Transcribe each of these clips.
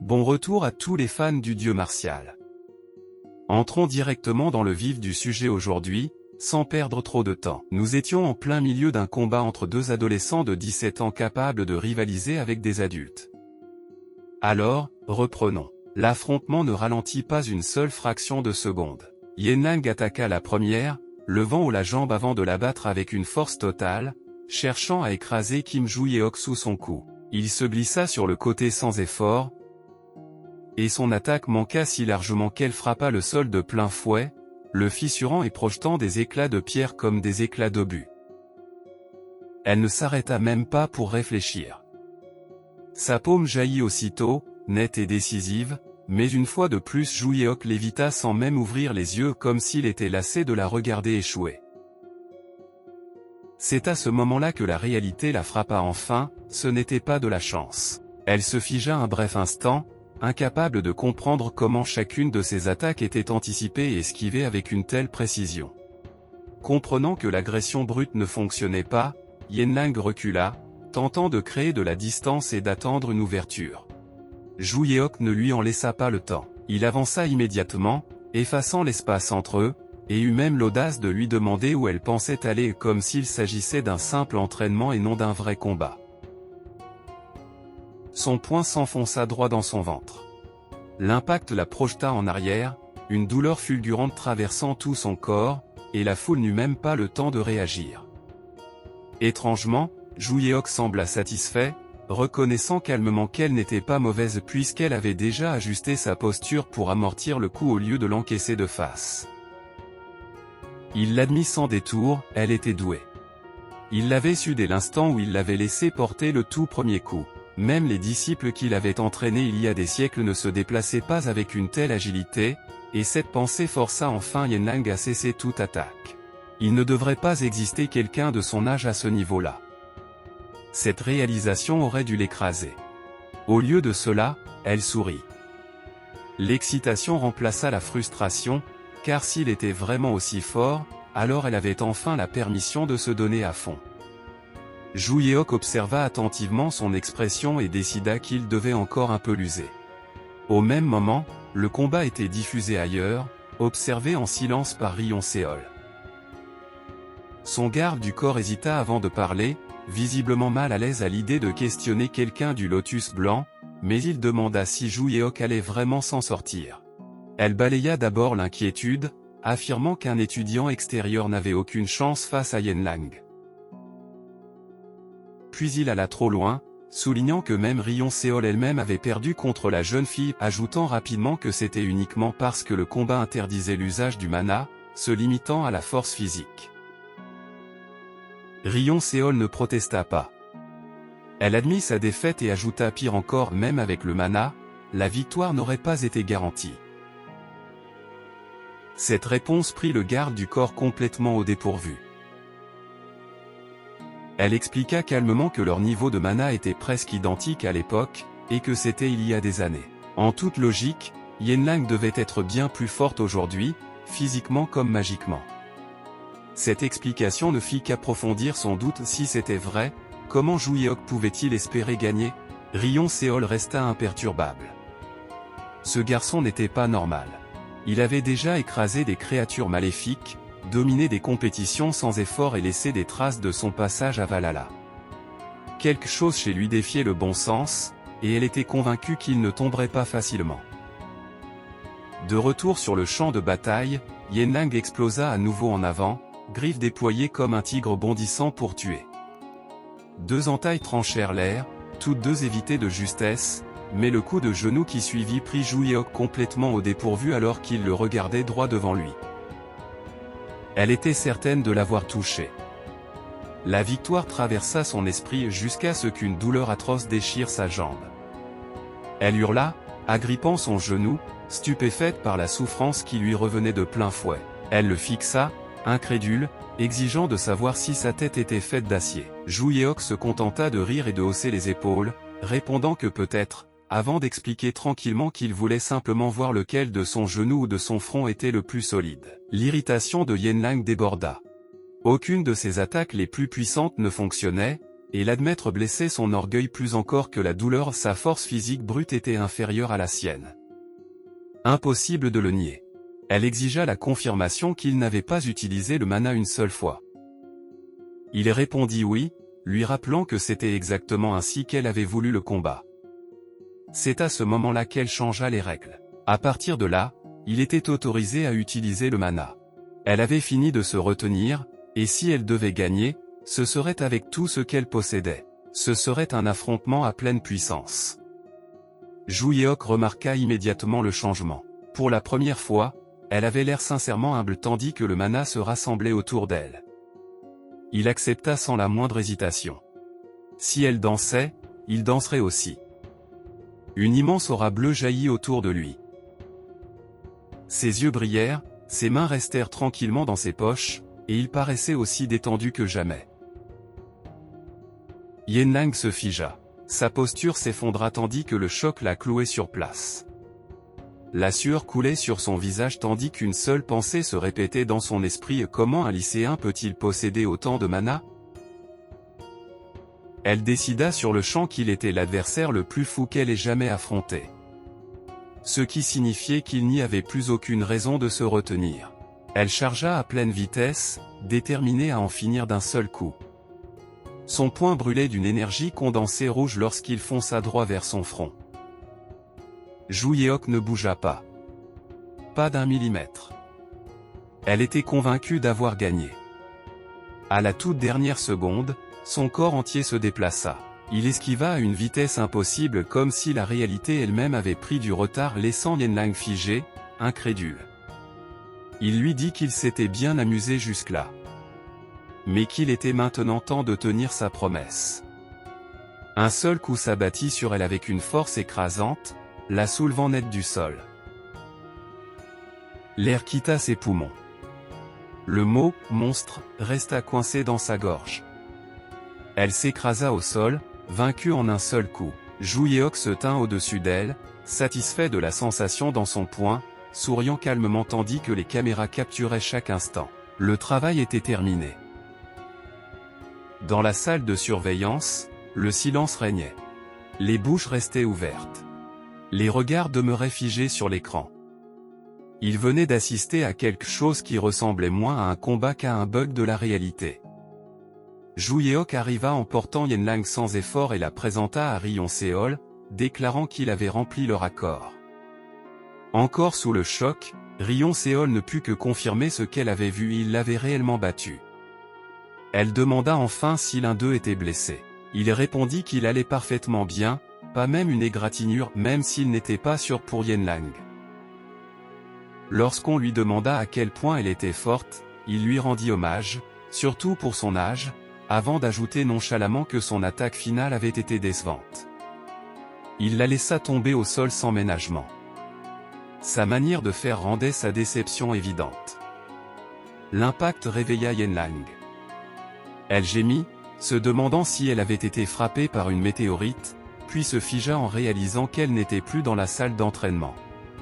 Bon retour à tous les fans du dieu martial. Entrons directement dans le vif du sujet aujourd'hui, sans perdre trop de temps. Nous étions en plein milieu d'un combat entre deux adolescents de 17 ans capables de rivaliser avec des adultes. Alors, reprenons. L'affrontement ne ralentit pas une seule fraction de seconde. Yan-Lang attaqua la première, levant haut la jambe avant de l'abattre avec une force totale, cherchant à écraser Kim Joo-yeok sous son coup. Il se glissa sur le côté sans effort, et son attaque manqua si largement qu'elle frappa le sol de plein fouet, le fissurant et projetant des éclats de pierre comme des éclats d'obus. Elle ne s'arrêta même pas pour réfléchir. Sa paume jaillit aussitôt, nette et décisive, mais une fois de plus Joo-yeok l'évita sans même ouvrir les yeux comme s'il était lassé de la regarder échouer. C'est à ce moment-là que la réalité la frappa enfin, ce n'était pas de la chance. Elle se figea un bref instant, incapable de comprendre comment chacune de ses attaques était anticipée et esquivée avec une telle précision. Comprenant que l'agression brute ne fonctionnait pas, Yan-Lang recula, tentant de créer de la distance et d'attendre une ouverture. Joo-yeok ne lui en laissa pas le temps. Il avança immédiatement, effaçant l'espace entre eux, et eut même l'audace de lui demander où elle pensait aller comme s'il s'agissait d'un simple entraînement et non d'un vrai combat. Son poing s'enfonça droit dans son ventre. L'impact la projeta en arrière, une douleur fulgurante traversant tout son corps, et la foule n'eut même pas le temps de réagir. Étrangement, Joo-yeok sembla satisfait, reconnaissant calmement qu'elle n'était pas mauvaise puisqu'elle avait déjà ajusté sa posture pour amortir le coup au lieu de l'encaisser de face. Il l'admit sans détour, elle était douée. Il l'avait su dès l'instant où il l'avait laissé porter le tout premier coup. Même les disciples qu'il avait entraînés il y a des siècles ne se déplaçaient pas avec une telle agilité, et cette pensée força enfin Yan-Lang à cesser toute attaque. Il ne devrait pas exister quelqu'un de son âge à ce niveau-là. Cette réalisation aurait dû l'écraser. Au lieu de cela, elle sourit. L'excitation remplaça la frustration, car s'il était vraiment aussi fort, alors elle avait enfin la permission de se donner à fond. Joo-yeok observa attentivement son expression et décida qu'il devait encore un peu l'user. Au même moment, le combat était diffusé ailleurs, observé en silence par Ryon-Seol. Son garde du corps hésita avant de parler, visiblement mal à l'aise à l'idée de questionner quelqu'un du Lotus Blanc, mais il demanda si Joo-yeok allait vraiment s'en sortir. Elle balaya d'abord l'inquiétude, affirmant qu'un étudiant extérieur n'avait aucune chance face à Yan-Lang. Puis il alla trop loin, soulignant que même Ryon-Seol elle-même avait perdu contre la jeune fille, ajoutant rapidement que c'était uniquement parce que le combat interdisait l'usage du mana, se limitant à la force physique. Ryon-Seol ne protesta pas. Elle admit sa défaite et ajouta pire encore, même avec le mana, la victoire n'aurait pas été garantie. Cette réponse prit le garde du corps complètement au dépourvu. Elle expliqua calmement que leur niveau de mana était presque identique à l'époque, et que c'était il y a des années. En toute logique, Yan-Lang devait être bien plus forte aujourd'hui, physiquement comme magiquement. Cette explication ne fit qu'approfondir son doute si c'était vrai, comment Joo-yeok pouvait-il espérer gagner? Ryon-Seol resta imperturbable. Ce garçon n'était pas normal. Il avait déjà écrasé des créatures maléfiques, dominé des compétitions sans effort et laissé des traces de son passage à Valhalla. Quelque chose chez lui défiait le bon sens, et elle était convaincue qu'il ne tomberait pas facilement. De retour sur le champ de bataille, Yan-Lang explosa à nouveau en avant, griffes déployées comme un tigre bondissant pour tuer. Deux entailles tranchèrent l'air, toutes deux évitées de justesse, mais le coup de genou qui suivit prit Joo-yeok complètement au dépourvu alors qu'il le regardait droit devant lui. Elle était certaine de l'avoir touché. La victoire traversa son esprit jusqu'à ce qu'une douleur atroce déchire sa jambe. Elle hurla, agrippant son genou, stupéfaite par la souffrance qui lui revenait de plein fouet. Elle le fixa, incrédule, exigeant de savoir si sa tête était faite d'acier. Joo-yeok se contenta de rire et de hausser les épaules, répondant que peut-être, avant d'expliquer tranquillement qu'il voulait simplement voir lequel de son genou ou de son front était le plus solide. L'irritation de Yan-Lang déborda. Aucune de ses attaques les plus puissantes ne fonctionnait, et l'admettre blessait son orgueil plus encore que la douleur. Sa force physique brute était inférieure à la sienne. Impossible de le nier. Elle exigea la confirmation qu'il n'avait pas utilisé le mana une seule fois. Il répondit oui, lui rappelant que c'était exactement ainsi qu'elle avait voulu le combat. C'est à ce moment-là qu'elle changea les règles. À partir de là, il était autorisé à utiliser le mana. Elle avait fini de se retenir, et si elle devait gagner, ce serait avec tout ce qu'elle possédait. Ce serait un affrontement à pleine puissance. Ju Yeok remarqua immédiatement le changement. Pour la première fois, elle avait l'air sincèrement humble tandis que le mana se rassemblait autour d'elle. Il accepta sans la moindre hésitation. Si elle dansait, il danserait aussi. Une immense aura bleue jaillit autour de lui. Ses yeux brillèrent, ses mains restèrent tranquillement dans ses poches, et il paraissait aussi détendu que jamais. Yenlang se figea. Sa posture s'effondra tandis que le choc la clouait sur place. La sueur coulait sur son visage tandis qu'une seule pensée se répétait dans son esprit: comment un lycéen peut-il posséder autant de mana? Elle décida sur le champ qu'il était l'adversaire le plus fou qu'elle ait jamais affronté. Ce qui signifiait qu'il n'y avait plus aucune raison de se retenir. Elle chargea à pleine vitesse, déterminée à en finir d'un seul coup. Son poing brûlait d'une énergie condensée rouge lorsqu'il fonça droit vers son front. Ju Yeok ne bougea pas. Pas d'un millimètre. Elle était convaincue d'avoir gagné. À la toute dernière seconde, son corps entier se déplaça. Il esquiva à une vitesse impossible comme si la réalité elle-même avait pris du retard, laissant Yenlang figé, incrédule. Il lui dit qu'il s'était bien amusé jusque-là. Mais qu'il était maintenant temps de tenir sa promesse. Un seul coup s'abattit sur elle avec une force écrasante, la soulevant net du sol. L'air quitta ses poumons. Le mot « monstre » resta coincé dans sa gorge. Elle s'écrasa au sol, vaincue en un seul coup. Ju Yeok se tint au-dessus d'elle, satisfait de la sensation dans son poing, souriant calmement tandis que les caméras capturaient chaque instant. Le travail était terminé. Dans la salle de surveillance, le silence régnait. Les bouches restaient ouvertes. Les regards demeuraient figés sur l'écran. Ils venaient d'assister à quelque chose qui ressemblait moins à un combat qu'à un bug de la réalité. Ju Yeok arriva en portant Yenlang sans effort et la présenta à Rion Seol, déclarant qu'il avait rempli leur accord. Encore sous le choc, Rion Seol ne put que confirmer ce qu'elle avait vu: il l'avait réellement battu. Elle demanda enfin si l'un d'eux était blessé. Il répondit qu'il allait parfaitement bien, pas même une égratignure, même s'il n'était pas sûr pour Yenlang. Lorsqu'on lui demanda à quel point elle était forte, il lui rendit hommage, surtout pour son âge, avant d'ajouter nonchalamment que son attaque finale avait été décevante. Il la laissa tomber au sol sans ménagement. Sa manière de faire rendait sa déception évidente. L'impact réveilla Yenlang. Elle gémit, se demandant si elle avait été frappée par une météorite, puis se figea en réalisant qu'elle n'était plus dans la salle d'entraînement.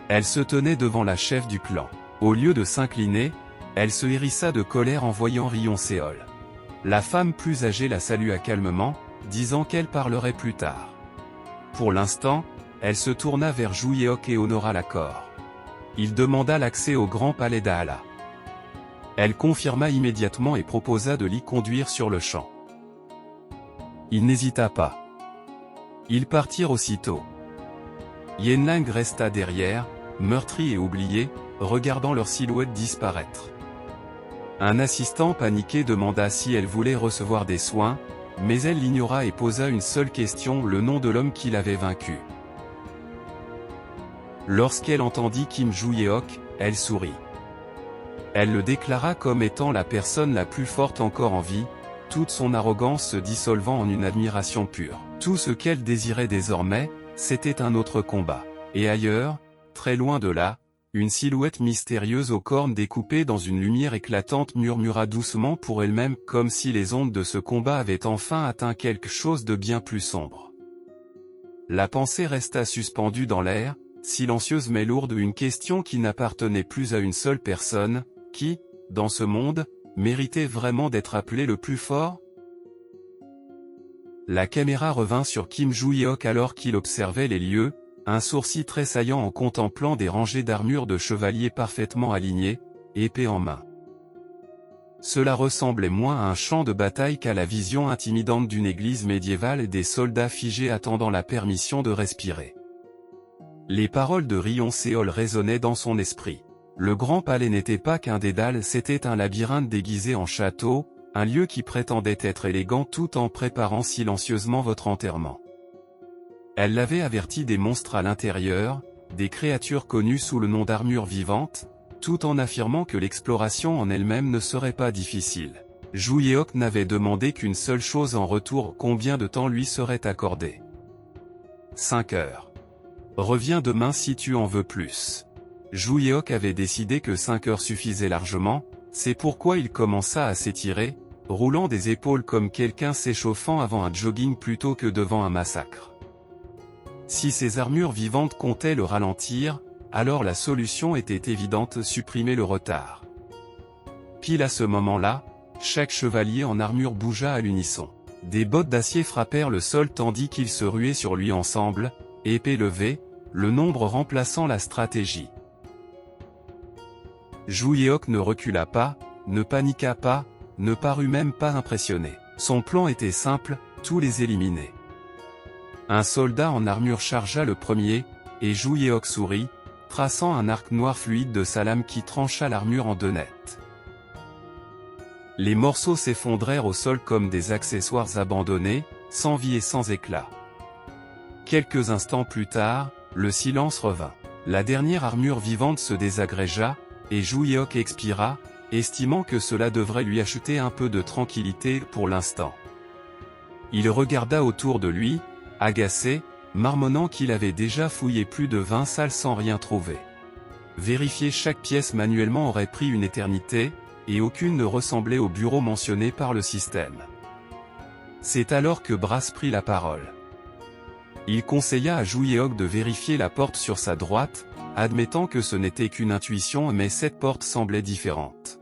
Elle se tenait devant la chef du clan. Au lieu de s'incliner, elle se hérissa de colère en voyant Rion Seol. La femme plus âgée la salua calmement, disant qu'elle parlerait plus tard. Pour l'instant, elle se tourna vers Ju Yeok et honora l'accord. Il demanda l'accès au grand palais d'Aala. Elle confirma immédiatement et proposa de l'y conduire sur le champ. Il n'hésita pas. Ils partirent aussitôt. Yenlang resta derrière, meurtri et oublié, regardant leur silhouette disparaître. Un assistant paniqué demanda si elle voulait recevoir des soins, mais elle l'ignora et posa une seule question: le nom de l'homme qui l'avait vaincu. Lorsqu'elle entendit Kim Ju Yeok, elle sourit. Elle le déclara comme étant la personne la plus forte encore en vie, toute son arrogance se dissolvant en une admiration pure. Tout ce qu'elle désirait désormais, c'était un autre combat. Et ailleurs, très loin de là, une silhouette mystérieuse aux cornes découpées dans une lumière éclatante murmura doucement pour elle-même, comme si les ondes de ce combat avaient enfin atteint quelque chose de bien plus sombre. La pensée resta suspendue dans l'air, silencieuse mais lourde, une question qui n'appartenait plus à une seule personne: qui, dans ce monde, méritait vraiment d'être appelé le plus fort? La caméra revint sur Kim Joo-hyok alors qu'il observait les lieux, un sourcil tressaillant en contemplant des rangées d'armures de chevaliers parfaitement alignées, épée en main. Cela ressemblait moins à un champ de bataille qu'à la vision intimidante d'une église médiévale et des soldats figés attendant la permission de respirer. Les paroles de Rion Seol résonnaient dans son esprit. Le grand palais n'était pas qu'un dédale, c'était un labyrinthe déguisé en château, un lieu qui prétendait être élégant tout en préparant silencieusement votre enterrement. Elle l'avait averti des monstres à l'intérieur, des créatures connues sous le nom d'armures vivantes, tout en affirmant que l'exploration en elle-même ne serait pas difficile. Joo-hyok n'avait demandé qu'une seule chose en retour: combien de temps lui serait accordé. 5 heures. Reviens demain si tu en veux plus. Joo-hyok avait décidé que 5 heures suffisaient largement, c'est pourquoi il commença à s'étirer, roulant des épaules comme quelqu'un s'échauffant avant un jogging plutôt que devant un massacre. Si ces armures vivantes comptaient le ralentir, alors la solution était évidente: supprimer le retard. Pile à ce moment-là, chaque chevalier en armure bougea à l'unisson. Des bottes d'acier frappèrent le sol tandis qu'ils se ruaient sur lui ensemble, épée levée, le nombre remplaçant la stratégie. Joo-hyok ne recula pas, ne paniqua pas, ne parut même pas impressionné. Son plan était simple, tous les éliminer. Un soldat en armure chargea le premier, et Joo-hyok sourit, traçant un arc noir fluide de sa lame qui trancha l'armure en 2 nets. Les morceaux s'effondrèrent au sol comme des accessoires abandonnés, sans vie et sans éclat. Quelques instants plus tard, le silence revint. La dernière armure vivante se désagrégea, et Joo-hyok expira, estimant que cela devrait lui acheter un peu de tranquillité pour l'instant. Il regarda autour de lui, agacé, marmonnant qu'il avait déjà fouillé plus de 20 salles sans rien trouver. Vérifier chaque pièce manuellement aurait pris une éternité, et aucune ne ressemblait au bureau mentionné par le système. C'est alors que Brass prit la parole. Il conseilla à Joo-hyok de vérifier la porte sur sa droite, admettant que ce n'était qu'une intuition, mais cette porte semblait différente.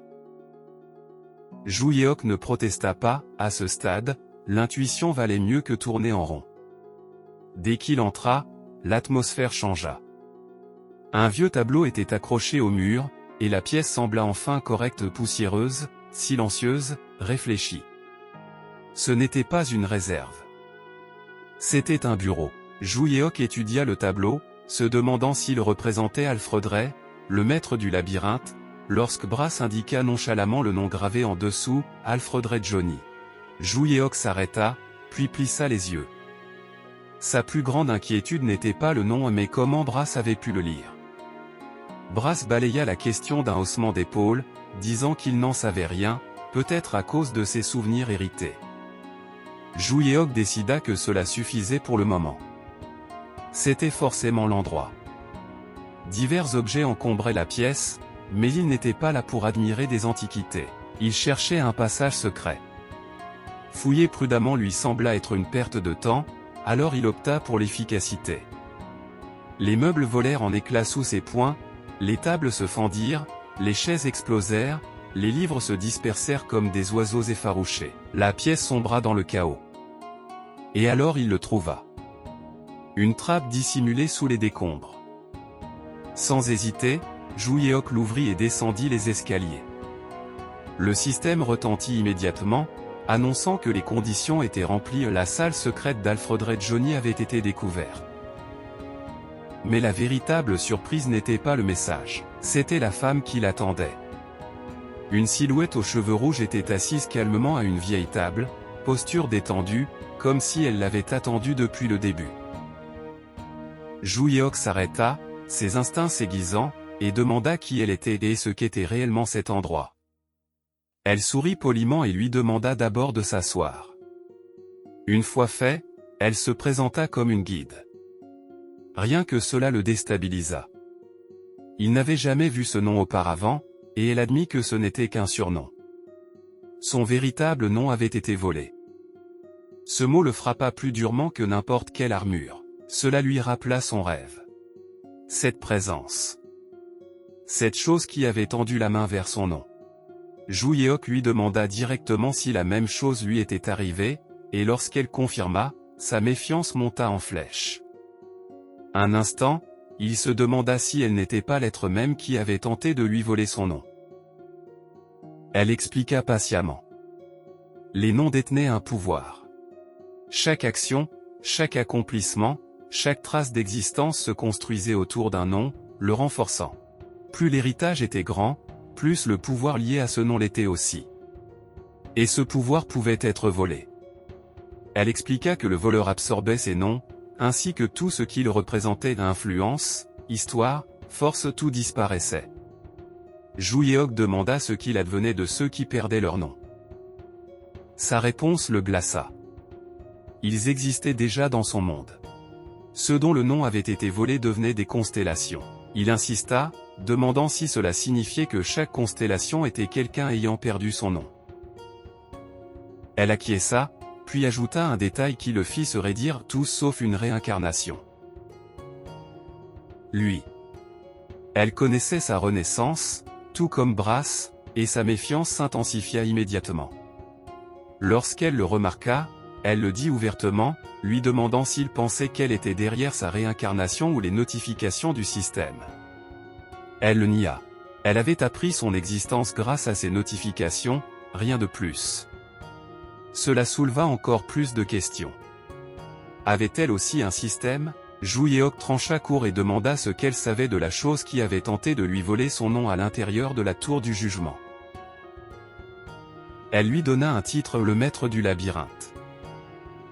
Joo-hyok ne protesta pas, à ce stade, l'intuition valait mieux que tourner en rond. Dès qu'il entra, l'atmosphère changea. Un vieux tableau était accroché au mur, et la pièce sembla enfin correcte, poussiéreuse, silencieuse, réfléchie. Ce n'était pas une réserve. C'était un bureau. Joo-hyok étudia le tableau, se demandant s'il représentait Alfred Ray, le maître du labyrinthe, lorsque Brass indiqua nonchalamment le nom gravé en dessous, Alfred Ray Johnny. Joo-hyok s'arrêta, puis plissa les yeux. Sa plus grande inquiétude n'était pas le nom, mais comment Brass avait pu le lire. Brass balaya la question d'un haussement d'épaule, disant qu'il n'en savait rien, peut-être à cause de ses souvenirs hérités. Joo-hyok décida que cela suffisait pour le moment. C'était forcément l'endroit. Divers objets encombraient la pièce, mais il n'était pas là pour admirer des antiquités. Il cherchait un passage secret. Fouiller prudemment lui sembla être une perte de temps, alors il opta pour l'efficacité. Les meubles volèrent en éclats sous ses poings, les tables se fendirent, les chaises explosèrent, les livres se dispersèrent comme des oiseaux effarouchés. La pièce sombra dans le chaos. Et alors il le trouva. Une trappe dissimulée sous les décombres. Sans hésiter, Joo-hyok l'ouvrit et descendit les escaliers. Le système retentit immédiatement, annonçant que les conditions étaient remplies. La salle secrète d'Alfred Ray Johnny avait été découverte. Mais la véritable surprise n'était pas le message, c'était la femme qui l'attendait. Une silhouette aux cheveux rouges était assise calmement à une vieille table, posture détendue, comme si elle l'avait attendu depuis le début. Joo-hyok s'arrêta, ses instincts s'aiguisant, et demanda qui elle était et ce qu'était réellement cet endroit. Elle sourit poliment et lui demanda d'abord de s'asseoir. Une fois fait, elle se présenta comme une guide. Rien que cela le déstabilisa. Il n'avait jamais vu ce nom auparavant, et elle admit que ce n'était qu'un surnom. Son véritable nom avait été volé. Ce mot le frappa plus durement que n'importe quelle armure. Cela lui rappela son rêve. Cette présence. Cette chose qui avait tendu la main vers son nom. Joo-hyok lui demanda directement si la même chose lui était arrivée, et lorsqu'elle confirma, sa méfiance monta en flèche. Un instant, il se demanda si elle n'était pas l'être même qui avait tenté de lui voler son nom. Elle expliqua patiemment. Les noms détenaient un pouvoir. Chaque action, chaque accomplissement, chaque trace d'existence se construisait autour d'un nom, le renforçant. Plus l'héritage était grand, plus le pouvoir lié à ce nom l'était aussi. Et ce pouvoir pouvait être volé. Elle expliqua que le voleur absorbait ces noms, ainsi que tout ce qui le représentait d'influence, histoire, force, tout disparaissait. Zhu Yeok demanda ce qu'il advenait de ceux qui perdaient leur nom. Sa réponse le glaça. Ils existaient déjà dans son monde. Ceux dont le nom avait été volé devenaient des constellations. Il insista, demandant si cela signifiait que chaque constellation était quelqu'un ayant perdu son nom. Elle acquiesça, puis ajouta un détail qui le fit se raidir tous sauf une réincarnation. Lui. Elle connaissait sa renaissance, tout comme Brass, et sa méfiance s'intensifia immédiatement. Lorsqu'elle le remarqua, elle le dit ouvertement, lui demandant s'il pensait qu'elle était derrière sa réincarnation ou les notifications du système. Elle le nia. Elle avait appris son existence grâce à ces notifications, rien de plus. Cela souleva encore plus de questions. Avait-elle aussi un système? Zhu Yeok trancha court et demanda ce qu'elle savait de la chose qui avait tenté de lui voler son nom à l'intérieur de la tour du jugement. Elle lui donna un titre, le maître du labyrinthe.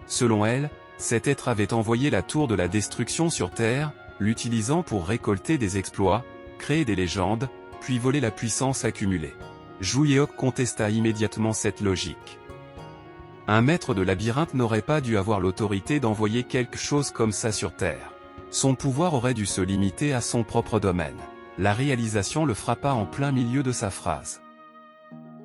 Selon elle, cet être avait envoyé la tour de la destruction sur Terre, l'utilisant pour récolter des exploits, créer des légendes, puis voler la puissance accumulée. Zhu Yeok contesta immédiatement cette logique. Un maître de labyrinthe n'aurait pas dû avoir l'autorité d'envoyer quelque chose comme ça sur Terre. Son pouvoir aurait dû se limiter à son propre domaine. La réalisation le frappa en plein milieu de sa phrase.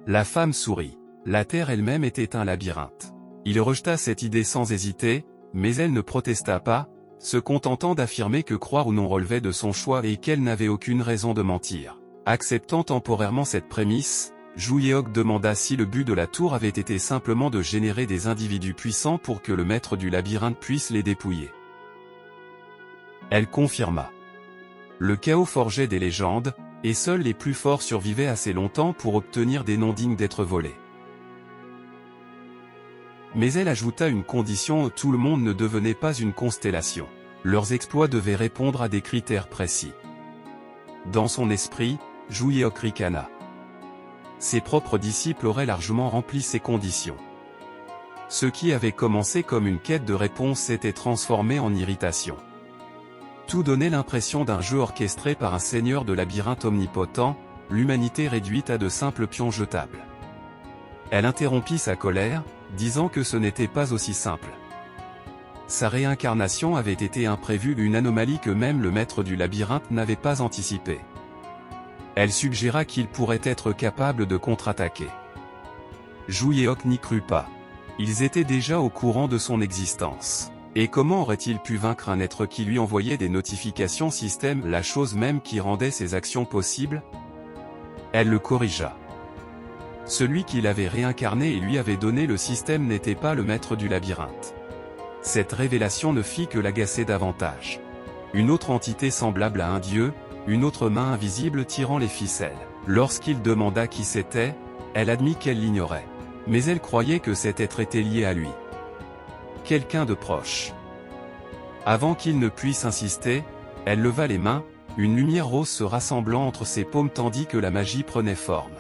La femme sourit. La Terre elle-même était un labyrinthe. Il rejeta cette idée sans hésiter, mais elle ne protesta pas, se contentant d'affirmer que croire ou non relevait de son choix et qu'elle n'avait aucune raison de mentir. Acceptant temporairement cette prémisse, Zhu Yeok demanda si le but de la tour avait été simplement de générer des individus puissants pour que le maître du labyrinthe puisse les dépouiller. Elle confirma. Le chaos forgeait des légendes, et seuls les plus forts survivaient assez longtemps pour obtenir des noms dignes d'être volés. Mais elle ajouta une condition: tout le monde ne devenait pas une constellation. Leurs exploits devaient répondre à des critères précis. Dans son esprit, Zhu Yeok ricana. Ses propres disciples auraient largement rempli ces conditions. Ce qui avait commencé comme une quête de réponse s'était transformé en irritation. Tout donnait l'impression d'un jeu orchestré par un seigneur de labyrinthe omnipotent, l'humanité réduite à de simples pions jetables. Elle interrompit sa colère, disant que ce n'était pas aussi simple. Sa réincarnation avait été imprévue, une anomalie que même le maître du labyrinthe n'avait pas anticipée. Elle suggéra qu'il pourrait être capable de contre-attaquer. Zhu Yeok n'y crut pas. Ils étaient déjà au courant de son existence. Et comment aurait-il pu vaincre un être qui lui envoyait des notifications système, la chose même qui rendait ses actions possibles? Elle le corrigea. Celui qui l'avait réincarné et lui avait donné le système n'était pas le maître du labyrinthe. Cette révélation ne fit que l'agacer davantage. Une autre entité semblable à un dieu, une autre main invisible tirant les ficelles. Lorsqu'il demanda qui c'était, elle admit qu'elle l'ignorait. Mais elle croyait que cet être était lié à lui. Quelqu'un de proche. Avant qu'il ne puisse insister, elle leva les mains, une lumière rose se rassemblant entre ses paumes tandis que la magie prenait forme.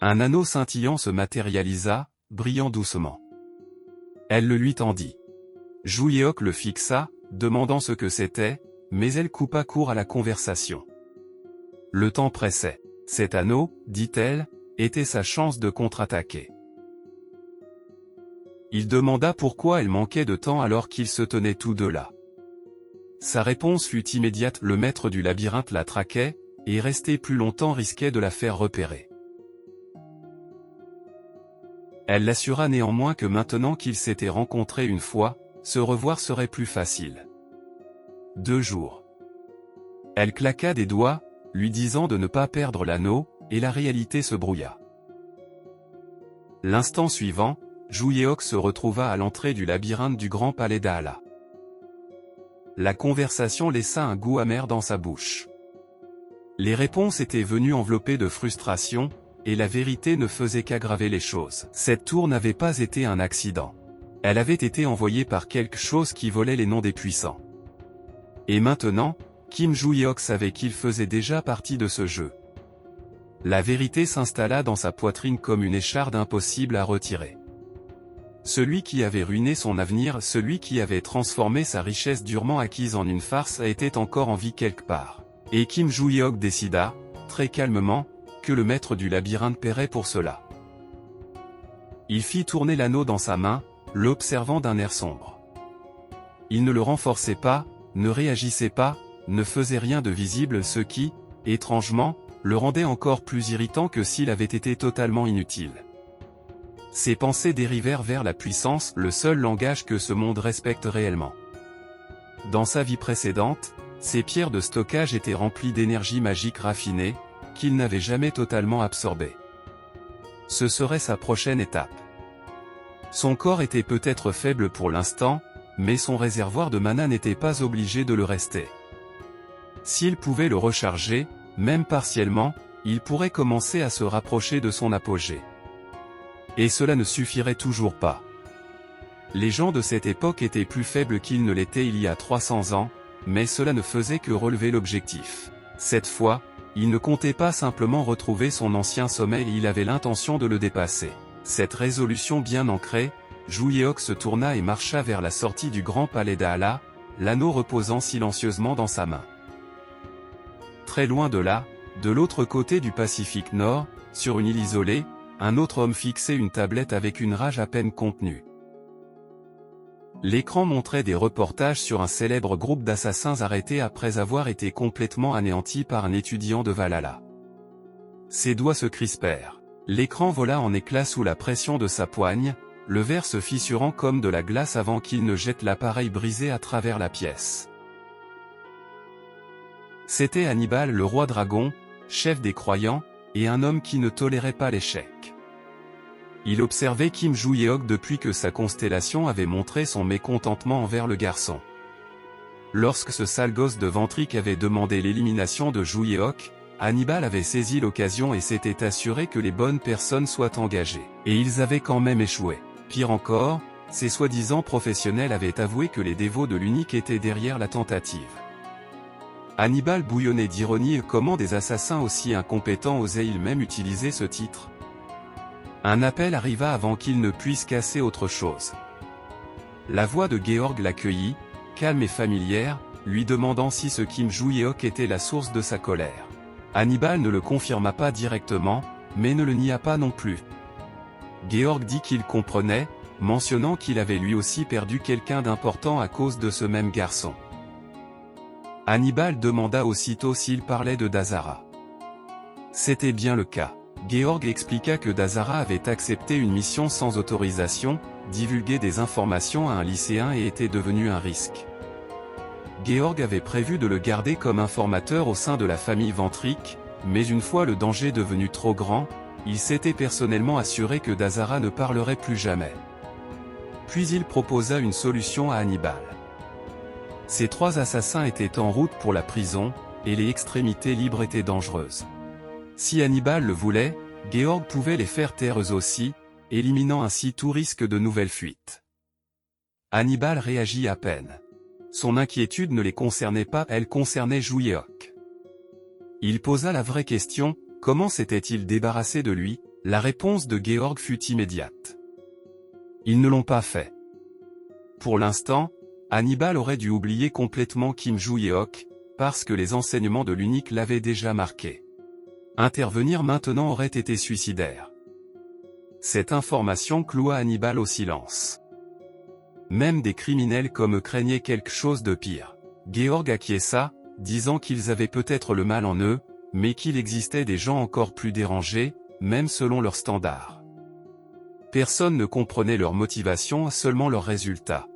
Un anneau scintillant se matérialisa, brillant doucement. Elle le lui tendit. Zhu Yeok le fixa, demandant ce que c'était, mais elle coupa court à la conversation. Le temps pressait. Cet anneau, dit-elle, était sa chance de contre-attaquer. Il demanda pourquoi elle manquait de temps alors qu'ils se tenaient tous deux là. Sa réponse fut immédiate: le maître du labyrinthe la traquait, et rester plus longtemps risquait de la faire repérer. Elle l'assura néanmoins que maintenant qu'ils s'étaient rencontrés une fois, se revoir serait plus facile. 2 jours. Elle claqua des doigts, lui disant de ne pas perdre l'anneau, et la réalité se brouilla. L'instant suivant, Joo-yeok se retrouva à l'entrée du labyrinthe du Grand Palais d'Aala. La conversation laissa un goût amer dans sa bouche. Les réponses étaient venues enveloppées de frustration, et la vérité ne faisait qu'aggraver les choses. Cette tour n'avait pas été un accident. Elle avait été envoyée par quelque chose qui volait les noms des puissants. Et maintenant, Kim Joo-yeok savait qu'il faisait déjà partie de ce jeu. La vérité s'installa dans sa poitrine comme une écharde impossible à retirer. Celui qui avait ruiné son avenir, celui qui avait transformé sa richesse durement acquise en une farce, était encore en vie quelque part. Et Kim Joo-yeok décida, très calmement, que le maître du labyrinthe paierait pour cela. Il fit tourner l'anneau dans sa main, l'observant d'un air sombre. Il ne le renforçait pas, ne réagissait pas, ne faisait rien de visible, ce qui, étrangement, le rendait encore plus irritant que s'il avait été totalement inutile. Ses pensées dérivèrent vers la puissance, le seul langage que ce monde respecte réellement. Dans sa vie précédente, ses pierres de stockage étaient remplies d'énergie magique raffinée, qu'il n'avait jamais totalement absorbée. Ce serait sa prochaine étape. Son corps était peut-être faible pour l'instant, mais son réservoir de mana n'était pas obligé de le rester. S'il pouvait le recharger, même partiellement, il pourrait commencer à se rapprocher de son apogée. Et cela ne suffirait toujours pas. Les gens de cette époque étaient plus faibles qu'ils ne l'étaient il y a 300 ans, mais cela ne faisait que relever l'objectif. Cette fois, il ne comptait pas simplement retrouver son ancien sommet, il avait l'intention de le dépasser. Cette résolution bien ancrée, Joo-yeok se tourna et marcha vers la sortie du Grand Palais d'Aala, l'anneau reposant silencieusement dans sa main. Très loin de là, de l'autre côté du Pacifique Nord, sur une île isolée, un autre homme fixait une tablette avec une rage à peine contenue. L'écran montrait des reportages sur un célèbre groupe d'assassins arrêtés après avoir été complètement anéantis par un étudiant de Valhalla. Ses doigts se crispèrent. L'écran vola en éclats sous la pression de sa poigne, le verre se fissurant comme de la glace avant qu'il ne jette l'appareil brisé à travers la pièce. C'était Hannibal le roi dragon, chef des croyants, et un homme qui ne tolérait pas l'échec. Il observait Kim Joo-yeok depuis que sa constellation avait montré son mécontentement envers le garçon. Lorsque ce sale gosse de Ventrique avait demandé l'élimination de Joo-yeok, Hannibal avait saisi l'occasion et s'était assuré que les bonnes personnes soient engagées. Et ils avaient quand même échoué. Pire encore, ces soi-disant professionnels avaient avoué que les dévots de l'unique étaient derrière la tentative. Hannibal bouillonnait d'ironie. Comment des assassins aussi incompétents osaient-ils même utiliser ce titre? Un appel arriva avant qu'il ne puisse casser autre chose. La voix de Georg l'accueillit, calme et familière, lui demandant si ce Kim Joo-yeok était la source de sa colère. Hannibal ne le confirma pas directement, mais ne le nia pas non plus. Georg dit qu'il comprenait, mentionnant qu'il avait lui aussi perdu quelqu'un d'important à cause de ce même garçon. Hannibal demanda aussitôt s'il parlait de Dazara. C'était bien le cas. Georg expliqua que Dazara avait accepté une mission sans autorisation, divulgué des informations à un lycéen et était devenu un risque. Georg avait prévu de le garder comme informateur au sein de la famille Ventrique, mais une fois le danger devenu trop grand, il s'était personnellement assuré que Dazara ne parlerait plus jamais. Puis il proposa une solution à Hannibal. Ces trois assassins étaient en route pour la prison, et les extrémités libres étaient dangereuses. Si Hannibal le voulait, Georg pouvait les faire taire eux aussi, éliminant ainsi tout risque de nouvelles fuites. Hannibal réagit à peine. Son inquiétude ne les concernait pas, elle concernait Joo-yeok. Il posa la vraie question, comment s'était-il débarrassé de lui? La réponse de Georg fut immédiate. Ils ne l'ont pas fait. Pour l'instant, Hannibal aurait dû oublier complètement Kim Joo-yeok, parce que les enseignements de l'unique l'avaient déjà marqué. Intervenir maintenant aurait été suicidaire. Cette information cloua Hannibal au silence. Même des criminels comme eux craignaient quelque chose de pire. Georg acquiesça, disant qu'ils avaient peut-être le mal en eux, mais qu'il existait des gens encore plus dérangés, même selon leurs standards. Personne ne comprenait leur motivation, seulement leurs résultats.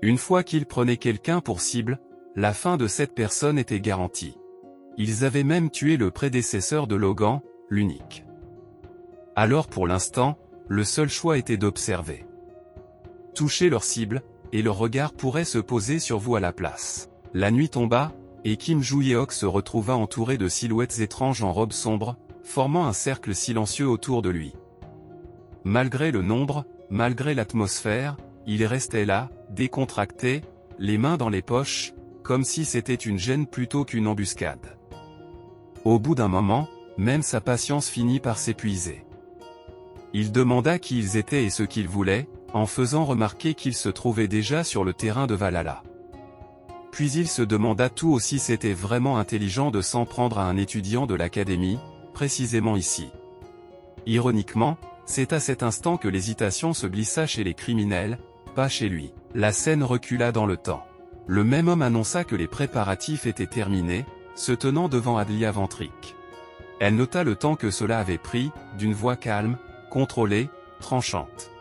Une fois qu'ils prenaient quelqu'un pour cible, la fin de cette personne était garantie. Ils avaient même tué le prédécesseur de Logan, l'unique. Alors pour l'instant, le seul choix était d'observer. Touchez leur cible, et leur regard pourrait se poser sur vous à la place. La nuit tomba, et Kim Joo-yeok se retrouva entouré de silhouettes étranges en robe sombre, formant un cercle silencieux autour de lui. Malgré le nombre, malgré l'atmosphère, il restait là, décontracté, les mains dans les poches, comme si c'était une gêne plutôt qu'une embuscade. Au bout d'un moment, même sa patience finit par s'épuiser. Il demanda qui ils étaient et ce qu'ils voulaient, en faisant remarquer qu'ils se trouvaient déjà sur le terrain de Valhalla. Puis il se demanda tout aussi si c'était vraiment intelligent de s'en prendre à un étudiant de l'académie, précisément ici. Ironiquement, c'est à cet instant que l'hésitation se glissa chez les criminels, pas chez lui. La scène recula dans le temps. Le même homme annonça que les préparatifs étaient terminés, se tenant devant Adlia Ventric. Elle nota le temps que cela avait pris, d'une voix calme, contrôlée, tranchante.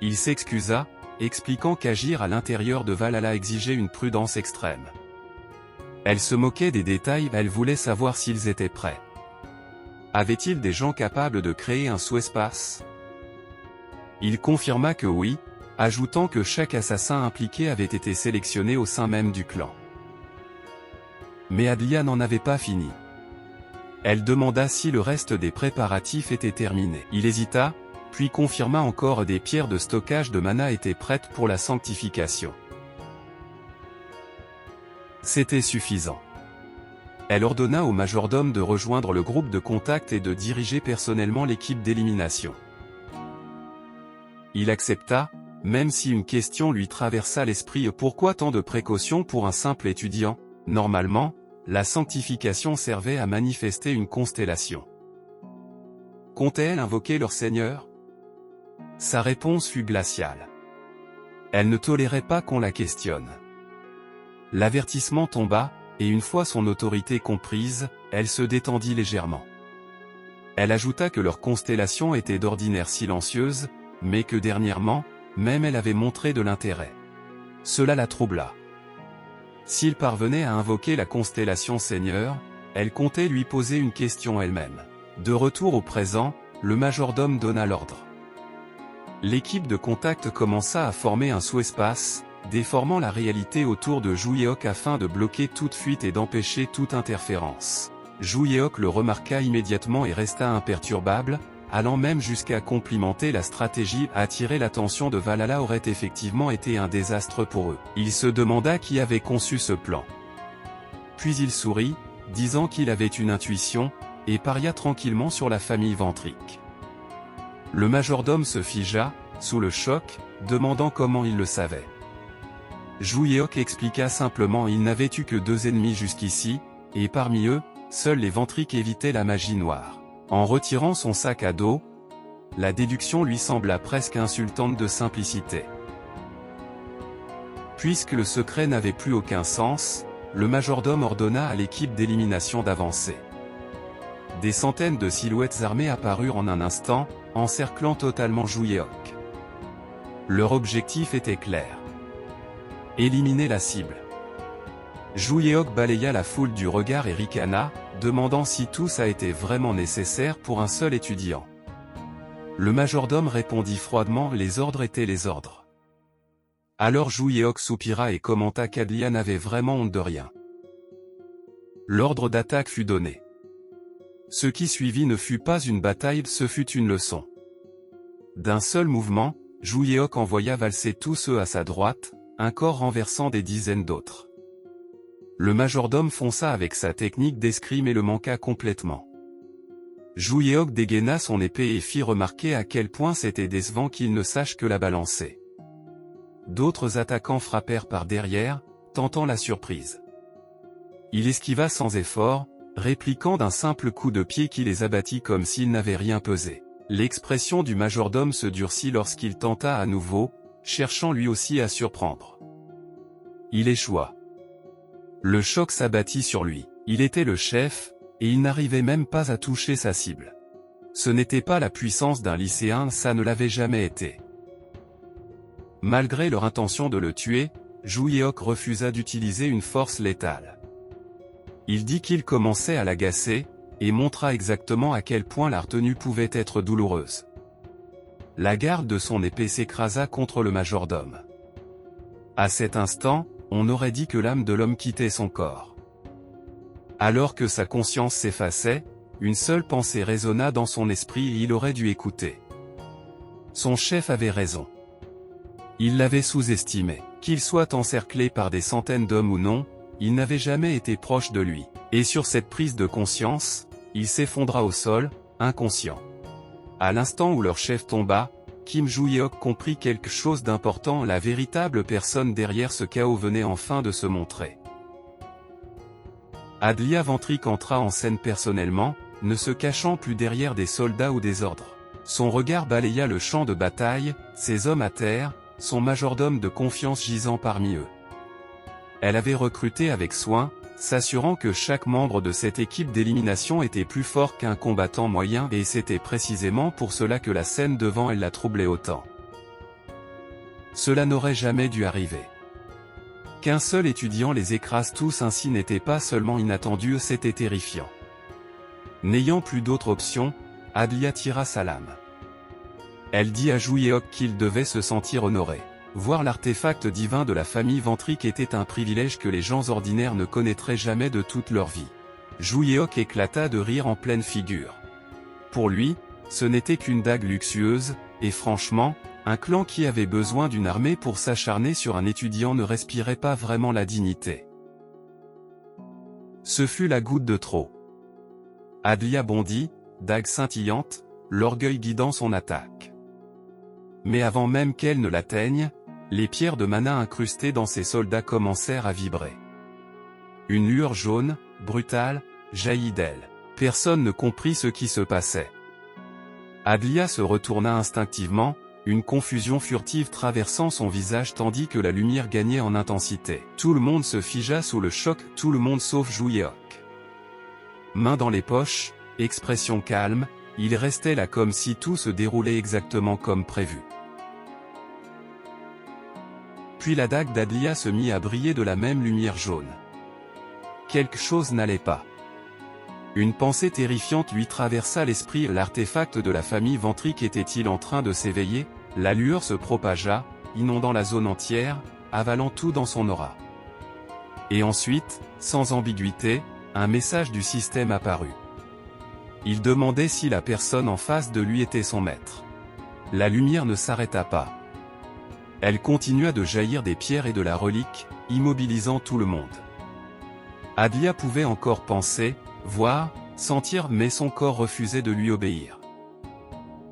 Il s'excusa, expliquant qu'agir à l'intérieur de Valhalla exigeait une prudence extrême. Elle se moquait des détails, elle voulait savoir s'ils étaient prêts. Avait-il des gens capables de créer un sous-espace? Il confirma que oui, ajoutant que chaque assassin impliqué avait été sélectionné au sein même du clan. Mais Adlia n'en avait pas fini. Elle demanda si le reste des préparatifs était terminé. Il hésita, puis confirma encore des pierres de stockage de mana étaient prêtes pour la sanctification. C'était suffisant. Elle ordonna au majordome de rejoindre le groupe de contact et de diriger personnellement l'équipe d'élimination. Il accepta, même si une question lui traversa l'esprit: pourquoi tant de précautions pour un simple étudiant? Normalement, la sanctification servait à manifester une constellation. Comptait-elle invoquer leur seigneur? Sa réponse fut glaciale. Elle ne tolérait pas qu'on la questionne. L'avertissement tomba, et une fois son autorité comprise, elle se détendit légèrement. Elle ajouta que leur constellation était d'ordinaire silencieuse, mais que dernièrement, même elle avait montré de l'intérêt. Cela la troubla. S'il parvenait à invoquer la constellation Seigneur, elle comptait lui poser une question elle-même. De retour au présent, le majordome donna l'ordre. L'équipe de contact commença à former un sous-espace, déformant la réalité autour de Joo-yeok afin de bloquer toute fuite et d'empêcher toute interférence. Joo-yeok le remarqua immédiatement et resta imperturbable, allant même jusqu'à complimenter la stratégie. Attirer l'attention de Valhalla aurait effectivement été un désastre pour eux. Il se demanda qui avait conçu ce plan. Puis il sourit, disant qu'il avait une intuition, et paria tranquillement sur la famille Ventric. Le majordome se figea, sous le choc, demandant comment il le savait. Joo-yeok expliqua simplement: il n'avait eu que 2 ennemis jusqu'ici, et parmi eux, seuls les Ventric évitaient la magie noire. En retirant son sac à dos, la déduction lui sembla presque insultante de simplicité. Puisque le secret n'avait plus aucun sens, le majordome ordonna à l'équipe d'élimination d'avancer. Des centaines de silhouettes armées apparurent en un instant, encerclant totalement Joo-yeok. Leur objectif était clair. Éliminer la cible. Joo-yeok balaya la foule du regard et ricana, demandant si tout ça était vraiment nécessaire pour un seul étudiant. Le majordome répondit froidement: les ordres étaient les ordres. Alors Joo-yeok soupira et commenta qu'Adlia n'avait vraiment honte de rien. L'ordre d'attaque fut donné. Ce qui suivit ne fut pas une bataille, ce fut une leçon. D'un seul mouvement, Joo-yeok envoya valser tous ceux à sa droite, un corps renversant des dizaines d'autres. Le majordome fonça avec sa technique d'escrime et le manqua complètement. Joo-yeok dégaina son épée et fit remarquer à quel point c'était décevant qu'il ne sache que la balancer. D'autres attaquants frappèrent par derrière, tentant la surprise. Il esquiva sans effort, répliquant d'un simple coup de pied qui les abattit comme s'il n'avait rien pesé. L'expression du majordome se durcit lorsqu'il tenta à nouveau, cherchant lui aussi à surprendre. Il échoua. Le choc s'abattit sur lui. Il était le chef, et il n'arrivait même pas à toucher sa cible. Ce n'était pas la puissance d'un lycéen, ça ne l'avait jamais été. Malgré leur intention de le tuer, Joo-yeok refusa d'utiliser une force létale. Il dit qu'il commençait à l'agacer, et montra exactement à quel point la retenue pouvait être douloureuse. La garde de son épée s'écrasa contre le majordome. À cet instant, on aurait dit que l'âme de l'homme quittait son corps. Alors que sa conscience s'effaçait, une seule pensée résonna dans son esprit et il aurait dû écouter. Son chef avait raison. Il l'avait sous-estimé. Qu'il soit encerclé par des centaines d'hommes ou non, il n'avait jamais été proche de lui. Et sur cette prise de conscience, il s'effondra au sol, inconscient. À l'instant où leur chef tomba, Kim Joo-yeok comprit quelque chose d'important, la véritable personne derrière ce chaos venait enfin de se montrer. Adlia Ventric entra en scène personnellement, ne se cachant plus derrière des soldats ou des ordres. Son regard balaya le champ de bataille, ses hommes à terre, son majordome de confiance gisant parmi eux. Elle avait recruté avec soin, s'assurant que chaque membre de cette équipe d'élimination était plus fort qu'un combattant moyen et c'était précisément pour cela que la scène devant elle la troublait autant. Cela n'aurait jamais dû arriver. Qu'un seul étudiant les écrase tous ainsi n'était pas seulement inattendu, c'était terrifiant. N'ayant plus d'autre option, Adlia tira sa lame. Elle dit à Joo-yeok qu'il devait se sentir honoré. Voir l'artefact divin de la famille Ventric était un privilège que les gens ordinaires ne connaîtraient jamais de toute leur vie. Joo-yeok éclata de rire en pleine figure. Pour lui, ce n'était qu'une dague luxueuse, et franchement, un clan qui avait besoin d'une armée pour s'acharner sur un étudiant ne respirait pas vraiment la dignité. Ce fut la goutte de trop. Adlia bondit, dague scintillante, l'orgueil guidant son attaque. Mais avant même qu'elle ne l'atteigne, les pierres de mana incrustées dans ses soldats commencèrent à vibrer. Une lueur jaune, brutale, jaillit d'elle. Personne ne comprit ce qui se passait. Adlia se retourna instinctivement, une confusion furtive traversant son visage tandis que la lumière gagnait en intensité. Tout le monde se figea sous le choc, tout le monde sauf Joo-yeok. Mains dans les poches, expression calme, il restait là comme si tout se déroulait exactement comme prévu. Puis la dague d'Adlia se mit à briller de la même lumière jaune. Quelque chose n'allait pas. Une pensée terrifiante lui traversa l'esprit, l'artefact de la famille Ventric était-il en train de s'éveiller? La lueur se propagea, inondant la zone entière, avalant tout dans son aura. Et ensuite, sans ambiguïté, un message du système apparut. Il demandait si la personne en face de lui était son maître. La lumière ne s'arrêta pas. Elle continua de jaillir des pierres et de la relique, immobilisant tout le monde. Adlia pouvait encore penser, voir, sentir mais son corps refusait de lui obéir.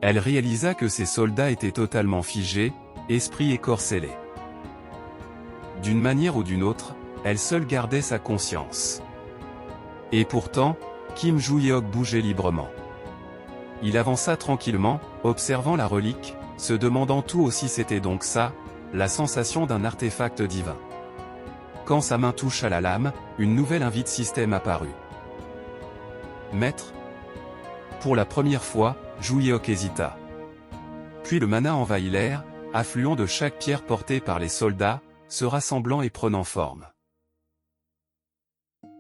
Elle réalisa que ses soldats étaient totalement figés, esprit et corps scellés. D'une manière ou d'une autre, elle seule gardait sa conscience. Et pourtant, Kim Joo-yeok bougeait librement. Il avança tranquillement, observant la relique, se demandant tout aussi c'était donc ça, la sensation d'un artefact divin. Quand sa main toucha la lame, une nouvelle invite système apparut. Maître. Pour la première fois, Joo-yeok hésita. Puis le mana envahit l'air, affluent de chaque pierre portée par les soldats, se rassemblant et prenant forme.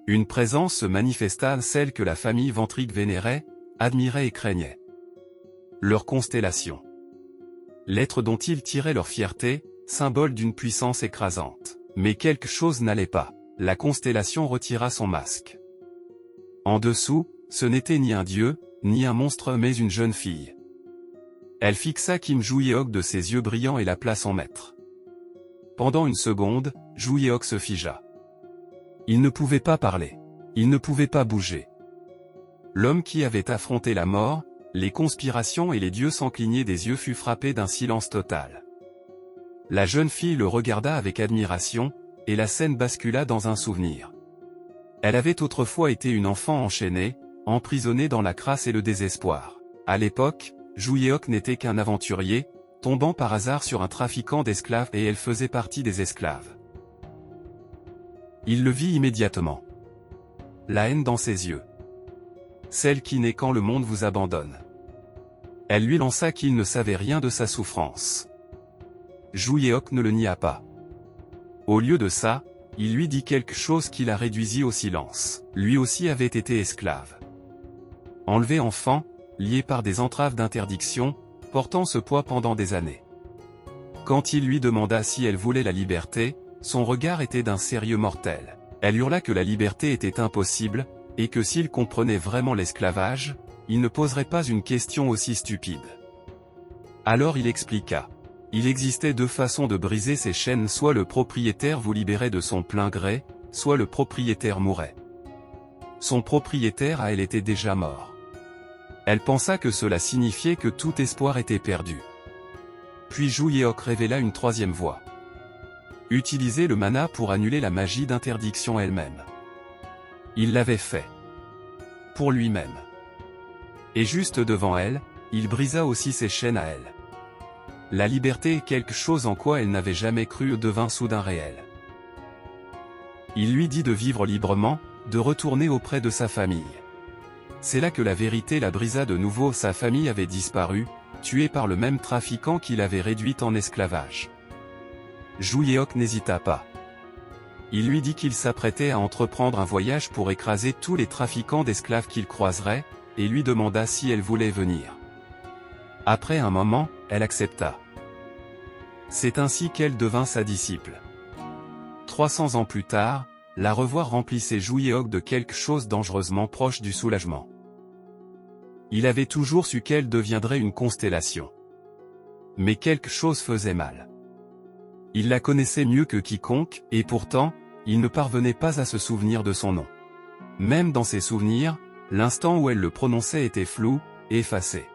Une présence se manifesta, celle que la famille Ventric vénérait, admirait et craignait. Leur constellation. L'être dont ils tiraient leur fierté, symbole d'une puissance écrasante. Mais quelque chose n'allait pas. La constellation retira son masque. En dessous, ce n'était ni un dieu, ni un monstre mais une jeune fille. Elle fixa Kim Joo-yeok de ses yeux brillants et l'appela son maître. Pendant une seconde, Joo-yeok se figea. Il ne pouvait pas parler. Il ne pouvait pas bouger. L'homme qui avait affronté la mort, les conspirations et les dieux sans cligner des yeux fut frappé d'un silence total. La jeune fille le regarda avec admiration, et la scène bascula dans un souvenir. Elle avait autrefois été une enfant enchaînée, emprisonnée dans la crasse et le désespoir. À l'époque, Joo-yeok n'était qu'un aventurier, tombant par hasard sur un trafiquant d'esclaves et elle faisait partie des esclaves. Il le vit immédiatement. La haine dans ses yeux. Celle qui naît quand le monde vous abandonne. Elle lui lança qu'il ne savait rien de sa souffrance. Joo-yeok ne le nia pas. Au lieu de ça, il lui dit quelque chose qui la réduisit au silence. Lui aussi avait été esclave. Enlevé enfant, lié par des entraves d'interdiction, portant ce poids pendant des années. Quand il lui demanda si elle voulait la liberté, son regard était d'un sérieux mortel. Elle hurla que la liberté était impossible, et que s'il comprenait vraiment l'esclavage, il ne poserait pas une question aussi stupide. Alors il expliqua. Il existait deux façons de briser ces chaînes, soit le propriétaire vous libérait de son plein gré, soit le propriétaire mourait. Son propriétaire à elle était déjà mort. Elle pensa que cela signifiait que tout espoir était perdu. Puis Zhu Yeok révéla une troisième voie. Utiliser le mana pour annuler la magie d'interdiction elle-même. Il l'avait fait. Pour lui-même. Et juste devant elle, il brisa aussi ses chaînes à elle. La liberté, quelque chose en quoi elle n'avait jamais cru, devint soudain réelle. Il lui dit de vivre librement, de retourner auprès de sa famille. C'est là que la vérité la brisa de nouveau. Sa famille avait disparu, tuée par le même trafiquant qui l'avait réduite en esclavage. Zhu Yeok n'hésita pas. Il lui dit qu'il s'apprêtait à entreprendre un voyage pour écraser tous les trafiquants d'esclaves qu'il croiserait, et lui demanda si elle voulait venir. Après un moment, elle accepta. C'est ainsi qu'elle devint sa disciple. 300 ans plus tard, la revoir remplissait Zhu Yeok de quelque chose dangereusement proche du soulagement. Il avait toujours su qu'elle deviendrait une constellation. Mais quelque chose faisait mal. Il la connaissait mieux que quiconque, et pourtant, il ne parvenait pas à se souvenir de son nom. Même dans ses souvenirs, l'instant où elle le prononçait était flou, effacé.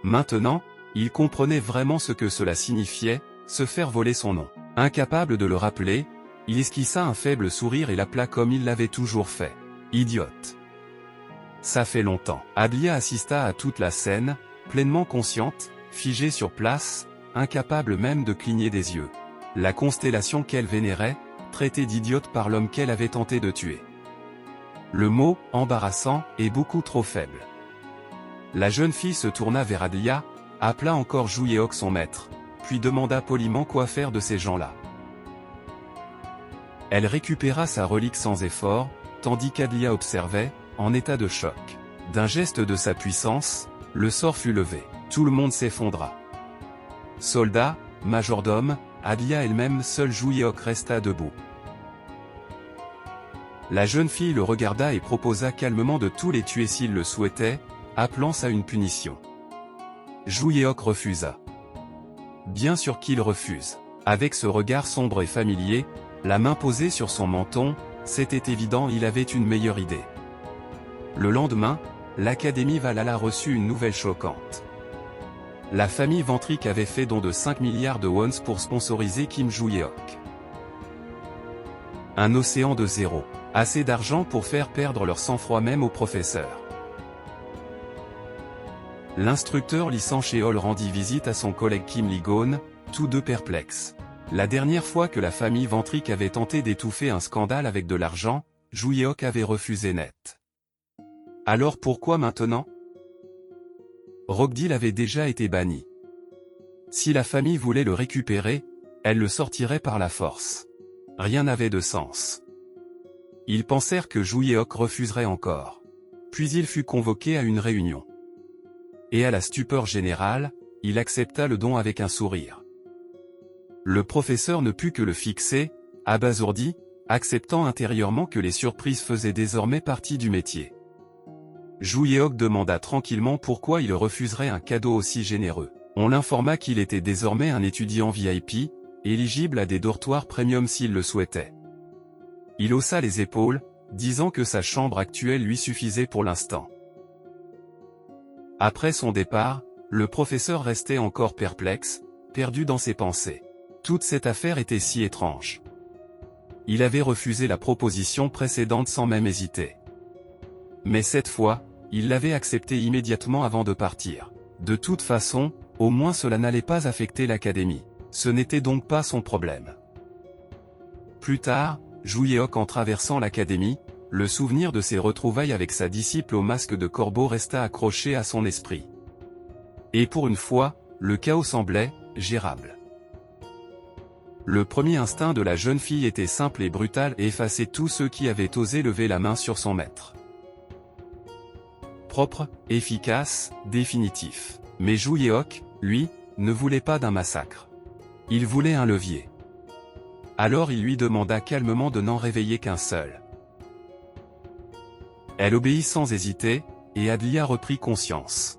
Maintenant, il comprenait vraiment ce que cela signifiait, se faire voler son nom. Incapable de le rappeler, il esquissa un faible sourire et l'appela comme il l'avait toujours fait. Idiote. Ça fait longtemps. Adlia assista à toute la scène, pleinement consciente, figée sur place, incapable même de cligner des yeux. La constellation qu'elle vénérait, traitée d'idiote par l'homme qu'elle avait tenté de tuer. Le mot, embarrassant, est beaucoup trop faible. La jeune fille se tourna vers Adlia, appela encore Zhu Yeok son maître, puis demanda poliment quoi faire de ces gens-là. Elle récupéra sa relique sans effort, tandis qu'Adlia observait, en état de choc. D'un geste de sa puissance, le sort fut levé. Tout le monde s'effondra. Soldats, majordome, Adlia elle-même, seule Zhu Yeok resta debout. La jeune fille le regarda et proposa calmement de tous les tuer s'il le souhaitait, appelant ça une punition. Zhu Yeok refusa. Bien sûr qu'il refuse. Avec ce regard sombre et familier, la main posée sur son menton, c'était évident, il avait une meilleure idée. Le lendemain, l'Académie Valhalla reçut une nouvelle choquante. La famille Ventric avait fait don de 5 milliards de wons pour sponsoriser Kim Zhu Yeok. Un océan de zéro. Assez d'argent pour faire perdre leur sang-froid même aux professeurs. L'instructeur Lee Sang-cheol rendit visite à son collègue Kim Li-gon, tous deux perplexes. La dernière fois que la famille Ventric avait tenté d'étouffer un scandale avec de l'argent, Zhu Yeok avait refusé net. Alors pourquoi maintenant? Rokdil avait déjà été banni. Si la famille voulait le récupérer, elle le sortirait par la force. Rien n'avait de sens. Ils pensèrent que Zhu Yeok refuserait encore. Puis il fut convoqué à une réunion. Et à la stupeur générale, il accepta le don avec un sourire. Le professeur ne put que le fixer, abasourdi, acceptant intérieurement que les surprises faisaient désormais partie du métier. Zhu Yeok demanda tranquillement pourquoi il refuserait un cadeau aussi généreux. On l'informa qu'il était désormais un étudiant VIP, éligible à des dortoirs premium s'il le souhaitait. Il haussa les épaules, disant que sa chambre actuelle lui suffisait pour l'instant. Après son départ, le professeur restait encore perplexe, perdu dans ses pensées. Toute cette affaire était si étrange. Il avait refusé la proposition précédente sans même hésiter. Mais cette fois, il l'avait acceptée immédiatement avant de partir. De toute façon, au moins cela n'allait pas affecter l'académie. Ce n'était donc pas son problème. Plus tard, Zhu Yeok, en traversant l'académie, le souvenir de ses retrouvailles avec sa disciple au masque de corbeau resta accroché à son esprit. Et pour une fois, le chaos semblait gérable. Le premier instinct de la jeune fille était simple et brutal et effacer tous ceux qui avaient osé lever la main sur son maître. Propre, efficace, définitif. Mais Joo Yeok, lui, ne voulait pas d'un massacre. Il voulait un levier. Alors il lui demanda calmement de n'en réveiller qu'un seul. Elle obéit sans hésiter, et Adlia reprit conscience.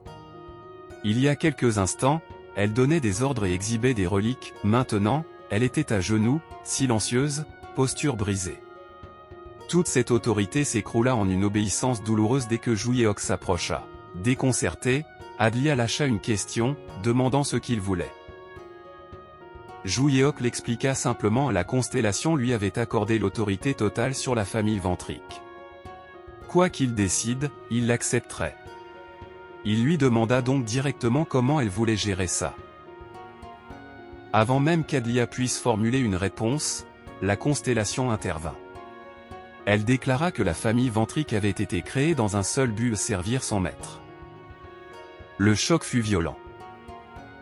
Il y a quelques instants, elle donnait des ordres et exhibait des reliques, maintenant, elle était à genoux, silencieuse, posture brisée. Toute cette autorité s'écroula en une obéissance douloureuse dès que Joo Yeok s'approcha. Déconcertée, Adlia lâcha une question, demandant ce qu'il voulait. Joo Yeok l'expliqua simplement, la constellation lui avait accordé l'autorité totale sur la famille Ventrique. Quoi qu'il décide, il l'accepterait. Il lui demanda donc directement comment elle voulait gérer ça. Avant même qu'Adlia puisse formuler une réponse, la constellation intervint. Elle déclara que la famille Ventrique avait été créée dans un seul but, servir son maître. Le choc fut violent.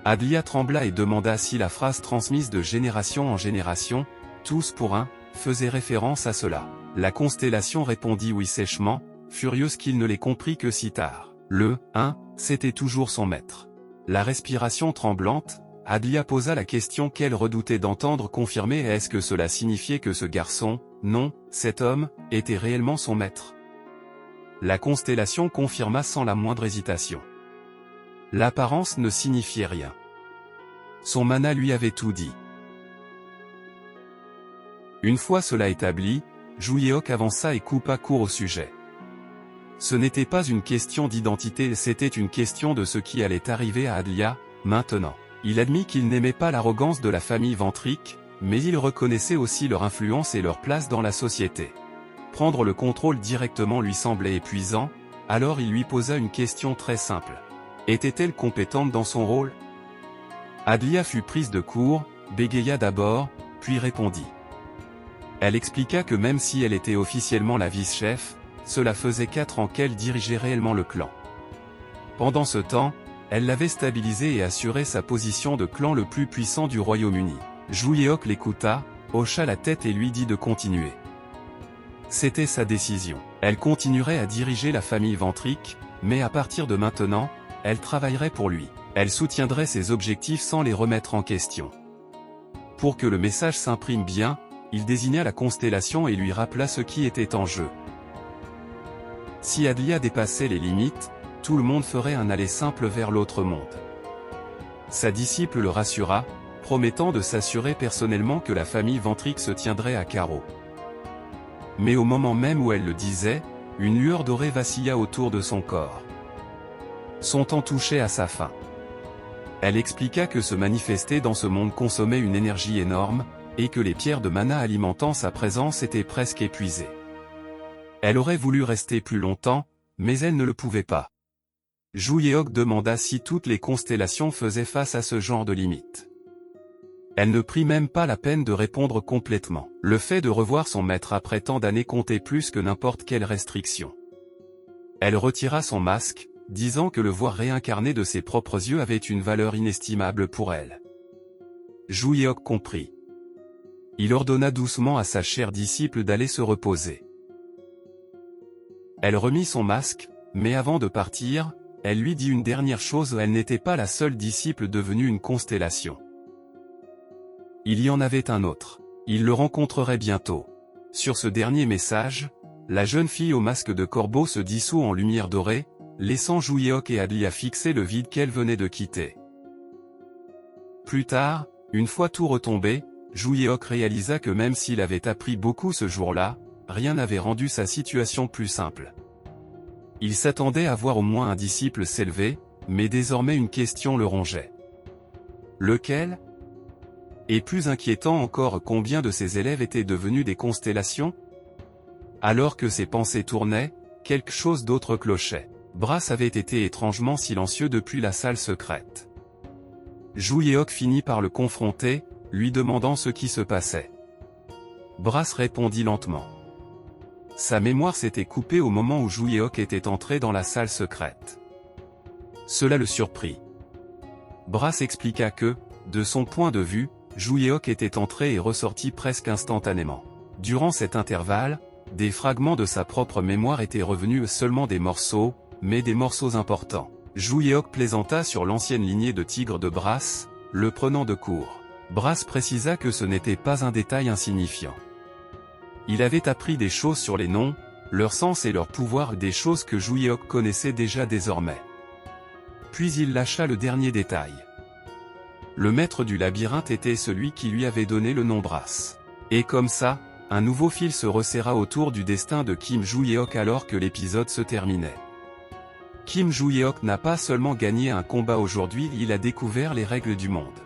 Adlia trembla et demanda si la phrase transmise de génération en génération, tous pour un, faisait référence à cela. La constellation répondit oui sèchement, furieuse qu'il ne l'ait compris que si tard. Le « un » c'était toujours son maître. La respiration tremblante, Adlia posa la question qu'elle redoutait d'entendre confirmer. Est-ce que cela signifiait que ce garçon, non, cet homme, était réellement son maître? La constellation confirma sans la moindre hésitation. L'apparence ne signifiait rien. Son mana lui avait tout dit. Une fois cela établi, Joo Yeok avança et coupa court au sujet. Ce n'était pas une question d'identité, c'était une question de ce qui allait arriver à Adlia, maintenant. Il admit qu'il n'aimait pas l'arrogance de la famille Ventrique, mais il reconnaissait aussi leur influence et leur place dans la société. Prendre le contrôle directement lui semblait épuisant, alors il lui posa une question très simple. Était-elle compétente dans son rôle? Adlia fut prise de court, bégaya d'abord, puis répondit. Elle expliqua que même si elle était officiellement la vice-chef, cela faisait 4 ans qu'elle dirigeait réellement le clan. Pendant ce temps, elle l'avait stabilisé et assuré sa position de clan le plus puissant du Royaume-Uni. Joo Yeok l'écouta, hocha la tête et lui dit de continuer. C'était sa décision. Elle continuerait à diriger la famille Ventrique, mais à partir de maintenant, elle travaillerait pour lui. Elle soutiendrait ses objectifs sans les remettre en question. Pour que le message s'imprime bien, il désigna la constellation et lui rappela ce qui était en jeu. Si Adlia dépassait les limites, tout le monde ferait un aller simple vers l'autre monde. Sa disciple le rassura, promettant de s'assurer personnellement que la famille Ventrique se tiendrait à carreau. Mais au moment même où elle le disait, une lueur dorée vacilla autour de son corps. Son temps touchait à sa fin. Elle expliqua que se manifester dans ce monde consommait une énergie énorme, et que les pierres de mana alimentant sa présence étaient presque épuisées. Elle aurait voulu rester plus longtemps, mais elle ne le pouvait pas. Joo Yeok demanda si toutes les constellations faisaient face à ce genre de limites. Elle ne prit même pas la peine de répondre complètement. Le fait de revoir son maître après tant d'années comptait plus que n'importe quelle restriction. Elle retira son masque, disant que le voir réincarné de ses propres yeux avait une valeur inestimable pour elle. Joo Yeok comprit. Il ordonna doucement à sa chère disciple d'aller se reposer. Elle remit son masque, mais avant de partir, elle lui dit une dernière chose, elle n'était pas la seule disciple devenue une constellation. Il y en avait un autre. Il le rencontrerait bientôt. Sur ce dernier message, la jeune fille au masque de corbeau se dissout en lumière dorée, laissant Joo Yeok et Adlia fixer le vide qu'elle venait de quitter. Plus tard, une fois tout retombé, Joo Yeok réalisa que même s'il avait appris beaucoup ce jour-là, rien n'avait rendu sa situation plus simple. Il s'attendait à voir au moins un disciple s'élever, mais désormais une question le rongeait. Lequel? Et plus inquiétant encore, combien de ses élèves étaient devenus des constellations? Alors que ses pensées tournaient, quelque chose d'autre clochait. Brass avait été étrangement silencieux depuis la salle secrète. Joo Yeok finit par le confronter, lui demandant ce qui se passait. Brass répondit lentement. Sa mémoire s'était coupée au moment où Joo Yeok était entré dans la salle secrète. Cela le surprit. Brass expliqua que, de son point de vue, Joo Yeok était entré et ressorti presque instantanément. Durant cet intervalle, des fragments de sa propre mémoire étaient revenus, seulement des morceaux, mais des morceaux importants. Jouyeok plaisanta sur l'ancienne lignée de tigres de Brass, le prenant de court. Brass précisa que ce n'était pas un détail insignifiant. Il avait appris des choses sur les noms, leur sens et leur pouvoir, des choses que Jouyeok connaissait déjà désormais. Puis il lâcha le dernier détail. Le maître du labyrinthe était celui qui lui avait donné le nom Brass. Et comme ça, un nouveau fil se resserra autour du destin de Kim Jouyeok alors que l'épisode se terminait. Kim Jouyeok n'a pas seulement gagné un combat aujourd'hui, il a découvert les règles du monde.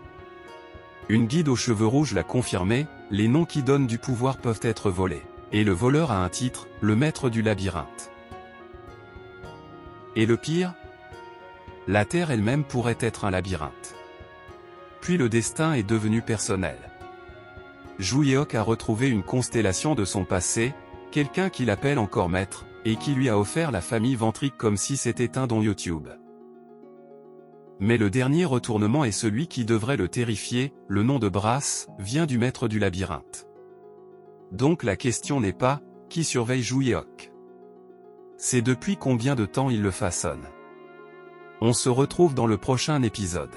Une guide aux cheveux rouges l'a confirmé, les noms qui donnent du pouvoir peuvent être volés. Et le voleur a un titre, le maître du labyrinthe. Et le pire ? La Terre elle-même pourrait être un labyrinthe. Puis le destin est devenu personnel. Jouyeok a retrouvé une constellation de son passé, quelqu'un qu'il appelle encore maître, et qui lui a offert la famille Ventrique comme si c'était un don YouTube. Mais le dernier retournement est celui qui devrait le terrifier, le nom de Brass vient du maître du labyrinthe. Donc la question n'est pas, qui surveille Jouyeok? C'est depuis combien de temps il le façonne. On se retrouve dans le prochain épisode.